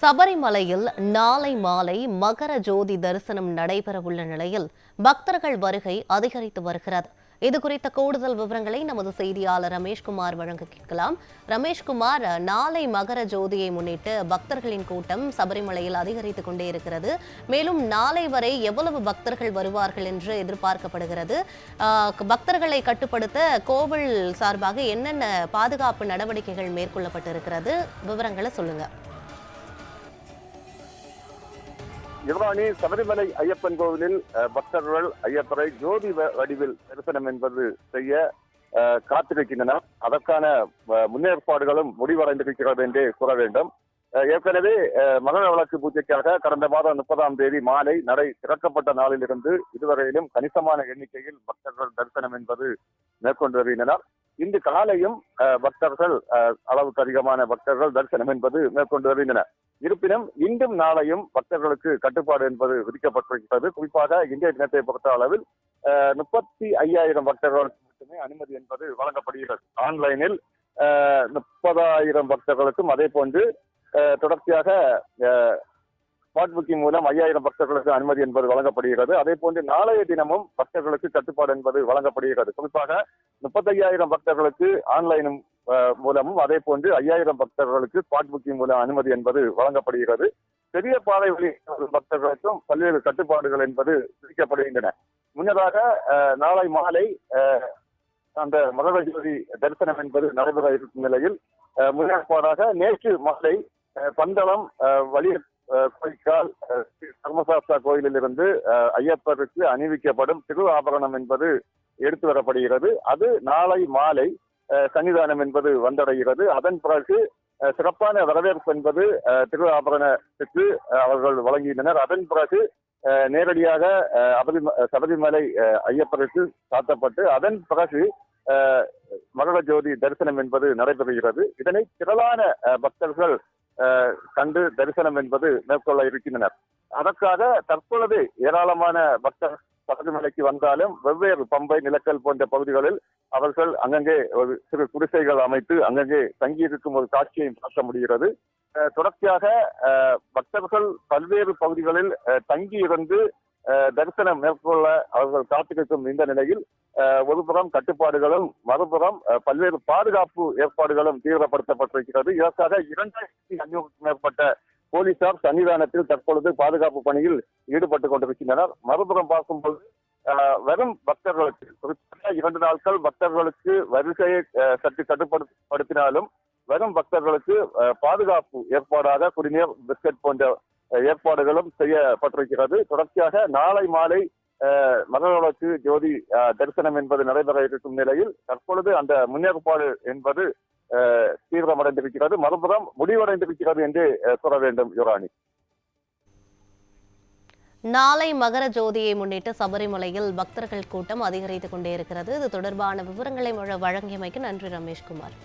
சபரிமலையில் நாளை மாலை மகர ஜோதி தரிசனம் நடைபெறவுள்ள நிலையில் பக்தர்கள் வருகை அதிகரித்து வருகிறது. இதுகுறித்த கூடுதல் விவரங்களை நமது செய்தியாளர் ரமேஷ்குமார் வழங்க கேட்கலாம். ரமேஷ்குமார், நாளை மகர ஜோதியை முன்னிட்டு பக்தர்களின் கூட்டம் சபரிமலையில் அதிகரித்துக் கொண்டே இருக்கிறது. மேலும் நாளை வரை எவ்வளவு பக்தர்கள் வருவார்கள் என்று எதிர்பார்க்கப்படுகிறது? பக்தர்களை கட்டுப்படுத்த கோவில் சார்பாக என்னென்ன பாதுகாப்பு நடவடிக்கைகள் மேற்கொள்ளப்பட்டிருக்கிறது? விவரங்களை சொல்லுங்க. யுவராணி, சபரிமலை ஐயப்பன் கோவிலில் பக்தர்கள் ஐயப்பரை ஜோதி வடிவில் தரிசனம் என்பது செய்ய காத்திருக்கின்றனர். அதற்கான முன்னேற்பாடுகளும் முடிவடைந்திருக்கிறது என்றே கூற வேண்டும். ஏற்கனவே மகர விளக்கு பூஜைக்காக கடந்த மாதம் 30ஆம் தேதி மாலை நடை திறக்கப்பட்ட நாளிலிருந்து இதுவரையிலும் கணிசமான எண்ணிக்கையில் பக்தர்கள் தரிசனம் என்பது மேற்கொண்டு வருகின்றனர். இன்று காலையும் பக்தர்கள் அளவுக்கு அதிகமான பக்தர்கள் தரிசனம் என்பது மேற்கொண்டு வருகின்றனர். இருப்பினும் இன்றும் நாளையும் பக்தர்களுக்கு கட்டுப்பாடு என்பது விதிக்கப்பட்டிருக்கிறது. குறிப்பாக இன்றைய தினத்தை பொறுத்த அளவில் 35,000 பக்தர்களுக்கு மட்டுமே அனுமதி என்பது வழங்கப்படுகிறது. ஆன்லைனில் 30,000 பக்தர்களுக்கும் அதே போன்று தொடர்ச்சியாக ஸ்பாட் புக்கிங் மூலம் 5,000 பக்தர்களுக்கு அனுமதி என்பது வழங்கப்படுகிறது. அதே போன்று நாளைய தினமும் பக்தர்களுக்கு கட்டுப்பாடு என்பது வழங்கப்படுகிறது. குறிப்பாக 35,000 பக்தர்களுக்கு ஆன்லைனும் மூலமும் அதே போன்று 5,000 பக்தர்களுக்கு ஸ்பாட் புக்கிங் மூலம் அனுமதி என்பது வழங்கப்படுகிறது. பெரிய பாதை வழி பக்தர்களுக்கும் பல்வேறு கட்டுப்பாடுகள் என்பது விதிக்கப்படுகின்றன. முன்னதாக நாளை மாலை அந்த மகர ஜோதி தரிசனம் என்பது நடைபெற இருக்கும் நிலையில் முன்னேற்பாடாக நேற்று மாலை பந்தளம் வலிய கோயிக்கால் தர்மசாஸ்தா கோயிலில் இருந்து ஐயப்பருக்கு அணிவிக்கப்படும் திரு ஆபரணம் என்பது எடுத்து வரப்படுகிறது. அது நாளை மாலை சன்னிதானம் என்பது வந்தடைகிறது. அதன் பிறகு சிறப்பான வரவேற்பு என்பது திரு ஆபரணத்துக்கு அவர்கள் வழங்கினர். அதன் பிறகு நேரடியாக சபரிமலை ஐயப்பருக்கு சாத்தப்பட்டு அதன் பிறகு மகர ஜோதி தரிசனம் என்பது நடைபெறுகிறது. இதனை திரளான பக்தர்கள் கண்டு தரிசனம் என்பது மேற்கொள்ள இருக்கின்றனர். அதற்காக தற்பொழுது ஏராளமான பக்தர் சபரிமலைக்கு வந்தாலும் வெவ்வேறு பம்பை, நிலக்கல் போன்ற பகுதிகளில் அவர்கள் அங்கங்கே ஒரு சிறு குடிசைகள் அமைத்து அங்கங்கே தங்கியிருக்கும் ஒரு காட்சியை பார்க்க முடிகிறது. தொடர்ச்சியாக பக்தர்கள் பல்வேறு பகுதிகளில் தங்கியிருந்து தரிசனம் மேற்கொள்ள அவர்கள் காத்திருக்கும் இந்த நிலையில் ஒருபுறம் கட்டுப்பாடுகளும் மறுபுறம் பல்வேறு பாதுகாப்பு ஏற்பாடுகளும் தீவிரப்படுத்தப்பட்டிருக்கிறது. இதற்காக 2,500க்கும் மேற்பட்ட போலீசார் சன்னிதானத்தில் தற்பொழுது பாதுகாப்பு பணியில் ஈடுபட்டுக் கொண்டிருக்கின்றனர். மறுபுறம் பார்க்கும்போது வரும் பக்தர்களுக்கு 2 நாட்கள் பக்தர்களுக்கு வரிசையை சற்று கட்டுப்படுத்தினாலும் வரும் பக்தர்களுக்கு பாதுகாப்பு ஏற்பாடாக குடிநீர், பிஸ்கட் போன்ற ஏற்பாடுகளும் செய்யப்பட்டிருக்கிறது. தொடர்ச்சியாக நாளை மாலை மகர விளக்கு ஜோதி தரிசனம் என்பது நடைபெற இருக்கும் நிலையில் தற்பொழுது அந்த முன்னேற்பாடு என்பது தீவிரமடைந்திருக்கிறது, மறுபுறம் முடிவடைந்திருக்கிறது என்று கூற வேண்டும். யுவராணி, நாளை மகர ஜோதியை முன்னிட்டு சபரிமலையில் பக்தர்கள் கூட்டம் அதிகரித்துக் கொண்டே இருக்கிறது. இது தொடர்பான விவரங்களை வழங்கியமைக்கு நன்றி ரமேஷ்குமார்.